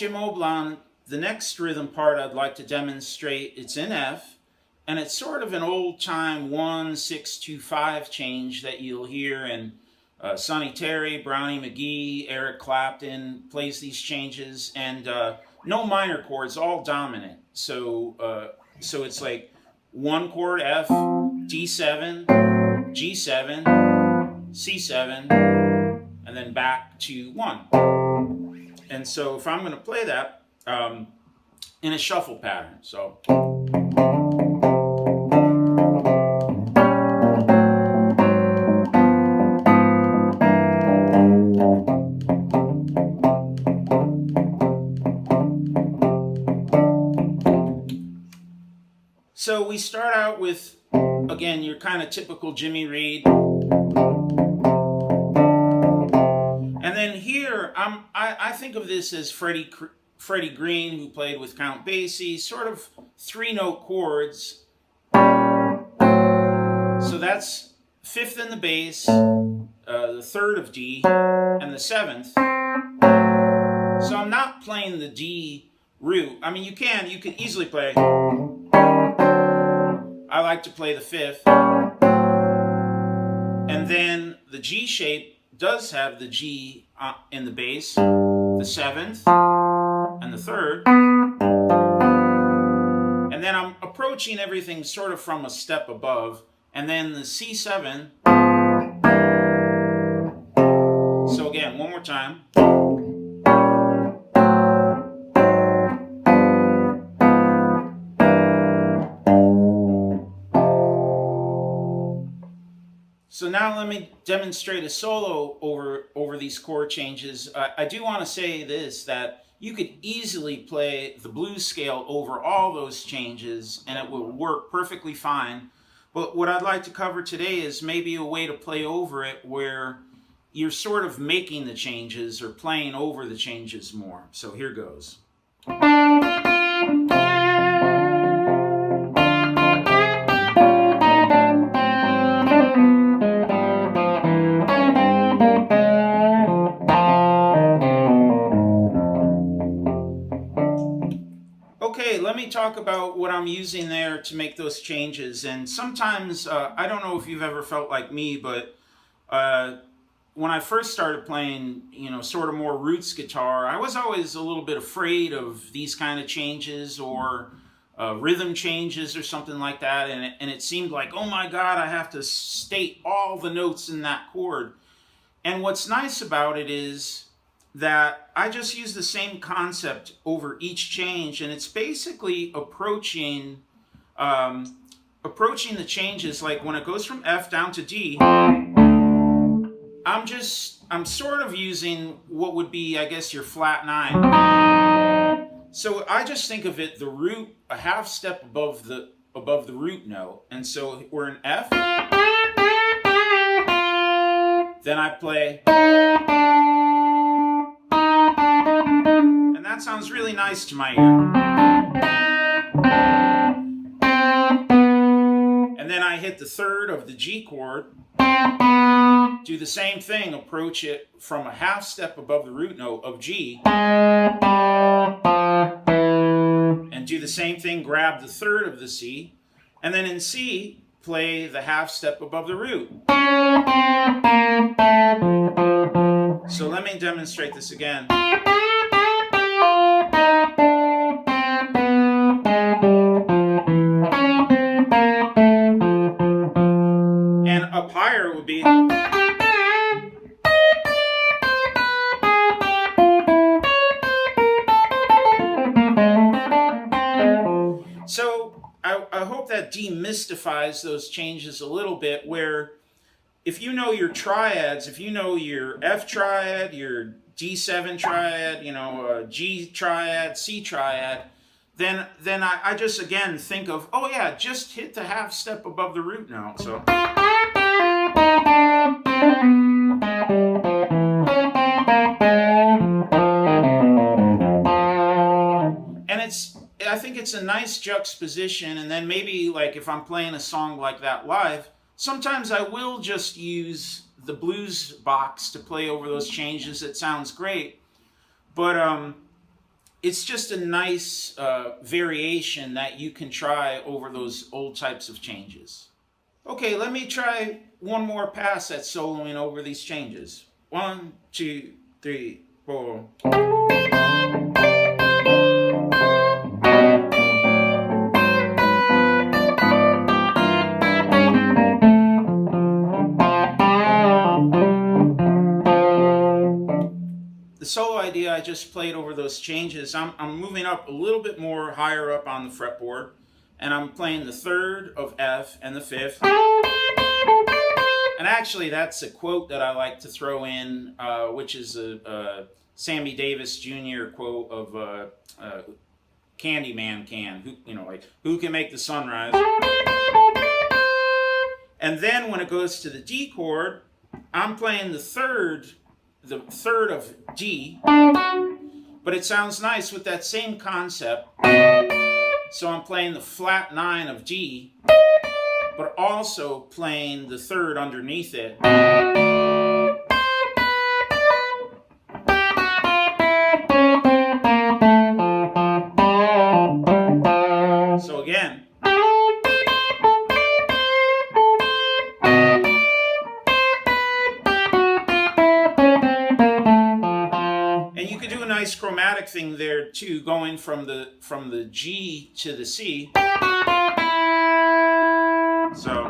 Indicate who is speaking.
Speaker 1: Jim Oblon. The next rhythm part I'd like to demonstrate, it's in F, and it's sort of an old-time 1-6-2-5 change that you'll hear in Sonny Terry, Brownie McGee, Eric Clapton plays these changes, and no minor chords, all dominant. So it's like one chord F, D7, G7, C7, and then back to 1. And so if I'm going to play that in a shuffle pattern, so. So we start out with, again, your kind of typical Jimmy Reed. And then here, I think of this as Freddie Green, who played with Count Basie, sort of 3-note chords. So that's 5th in the bass, the 3rd of D, and the 7th. So I'm not playing the D root. I mean, you can easily play. I like to play the 5th. And then the G shape does have the G in the bass, the 7th, and the 3rd. And then I'm approaching everything sort of from a step above. And then the C7. So again, one more time. So now let me demonstrate a solo over these chord changes. I do want to say this, that you could easily play the blues scale over all those changes and it will work perfectly fine. But what I'd like to cover today is maybe a way to play over it where you're sort of making the changes or playing over the changes more. So here goes. Okay, let me talk about what I'm using there to make those changes. And sometimes, I don't know if you've ever felt like me, but when I first started playing, sort of more roots guitar, I was always a little bit afraid of these kind of changes or rhythm changes or something like that. And it seemed like, oh my God, I have to state all the notes in that chord. And what's nice about it is that I just use the same concept over each change, and it's basically approaching the changes. Like when it goes from F down to D, I'm sort of using what would be, I guess, your flat 9. So I just think of it, the root a half step above the root note, and so we're in F. Then I play. And that sounds really nice to my ear. And then I hit the 3rd of the G chord. Do the same thing, approach it from a half step above the root note of G. And do the same thing, grab the 3rd of the C. And then in C, play the half step above the root. So let me demonstrate this again. And up higher would be. So I hope that demystifies those changes a little bit, where if you know your triads, if you know your F triad, your D7 triad, G triad, C triad, then I just again think of, oh yeah, just hit the half step above the root note. So. And I think it's a nice juxtaposition, and then maybe like if I'm playing a song like that live, sometimes I will just use the blues box to play over those changes. It sounds great. But it's just a nice variation that you can try over those old types of changes. Okay, let me try one more pass at soloing over these changes. 1, 2, 3, 4. The solo idea I just played over those changes, I'm moving up a little bit more higher up on the fretboard, and I'm playing the third of F and the fifth. And actually, that's a quote that I like to throw in, which is a Sammy Davis Jr. quote of Candyman can, who can make the sunrise? And then when it goes to the D chord, I'm playing the third of D, but it sounds nice with that same concept. So I'm playing the flat 9 of D, but also playing the third underneath it. So again. And you could do a nice chromatic thing there too, going from the G to the C. So